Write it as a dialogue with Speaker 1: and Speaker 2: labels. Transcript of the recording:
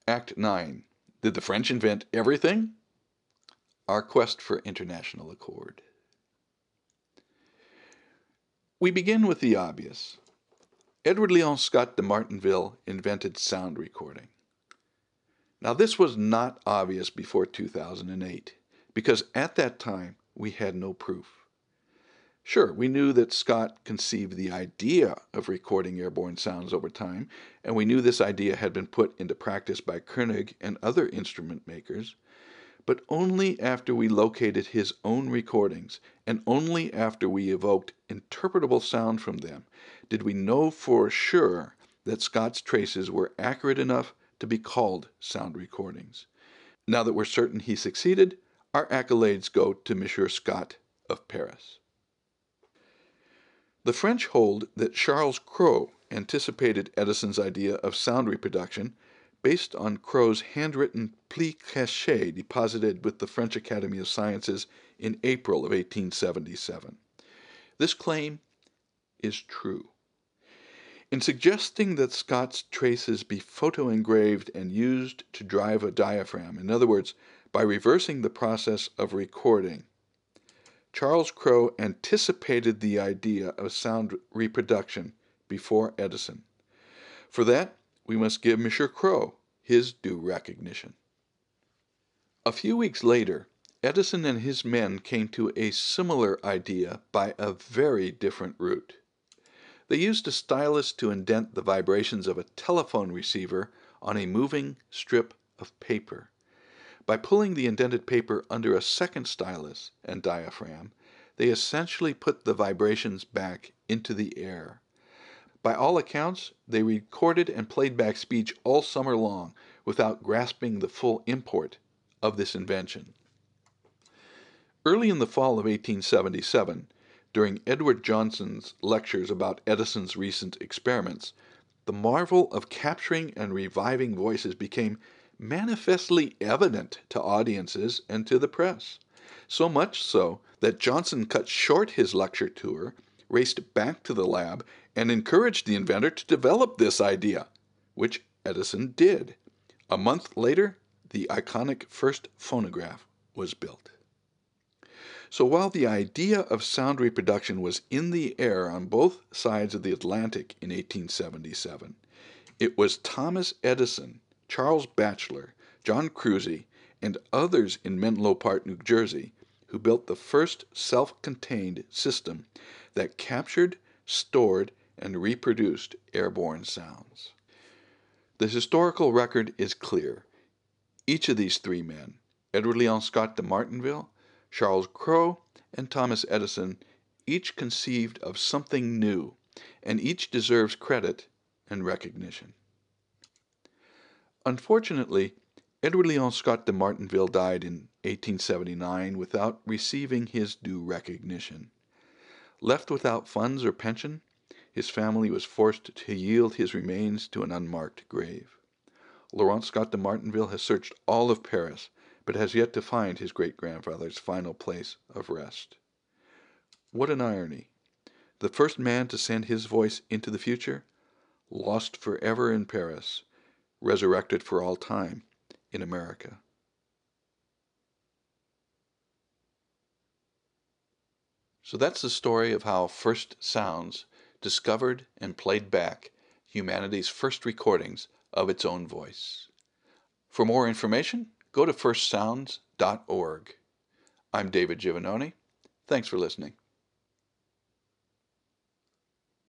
Speaker 1: Act 9. Did the French invent everything? Our quest for international accord. We begin with the obvious. Édouard-Léon Scott de Martinville invented sound recording. Now this was not obvious before 2008, because at that time we had no proof. Sure, we knew that Scott conceived the idea of recording airborne sounds over time, and we knew this idea had been put into practice by Koenig and other instrument makers, but only after we located his own recordings, and only after we evoked interpretable sound from them, did we know for sure that Scott's traces were accurate enough to be called sound recordings. Now that we're certain he succeeded, our accolades go to Monsieur Scott of Paris. The French hold that Charles Cros anticipated Edison's idea of sound reproduction based on Cros's handwritten pli caché deposited with the French Academy of Sciences in April of 1877. This claim is true. In suggesting that Scott's traces be photo-engraved and used to drive a diaphragm, in other words, by reversing the process of recording, Charles Cros anticipated the idea of sound reproduction before Edison. For that, we must give Monsieur Cros his due recognition. A few weeks later, Edison and his men came to a similar idea by a very different route. They used a stylus to indent the vibrations of a telephone receiver on a moving strip of paper. By pulling the indented paper under a second stylus and diaphragm, they essentially put the vibrations back into the air. By all accounts, they recorded and played back speech all summer long without grasping the full import of this invention. Early in the fall of 1877, during Edward Johnson's lectures about Edison's recent experiments, the marvel of capturing and reviving voices became manifestly evident to audiences and to the press, so much so that Johnson cut short his lecture tour, raced back to the lab, and encouraged the inventor to develop this idea, which Edison did. A month later, the iconic first phonograph was built. So while the idea of sound reproduction was in the air on both sides of the Atlantic in 1877, it was Thomas Edison, Charles Batchelor, John Cruzy, and others in Menlo Park, New Jersey, who built the first self-contained system that captured, stored, and reproduced airborne sounds. The historical record is clear. Each of these three men, Édouard-Léon Scott de Martinville, Charles Cros, and Thomas Edison, each conceived of something new, and each deserves credit and recognition. Unfortunately, Édouard-Léon Scott de Martinville died in 1879 without receiving his due recognition. Left without funds or pension, his family was forced to yield his remains to an unmarked grave. Laurent Scott de Martinville has searched all of Paris, but has yet to find his great-grandfather's final place of rest. What an irony. The first man to send his voice into the future, lost forever in Paris, resurrected for all time in America. So that's the story of how First Sounds discovered and played back humanity's first recordings of its own voice. For more information, go to firstsounds.org. I'm David Giovannoni. Thanks for listening.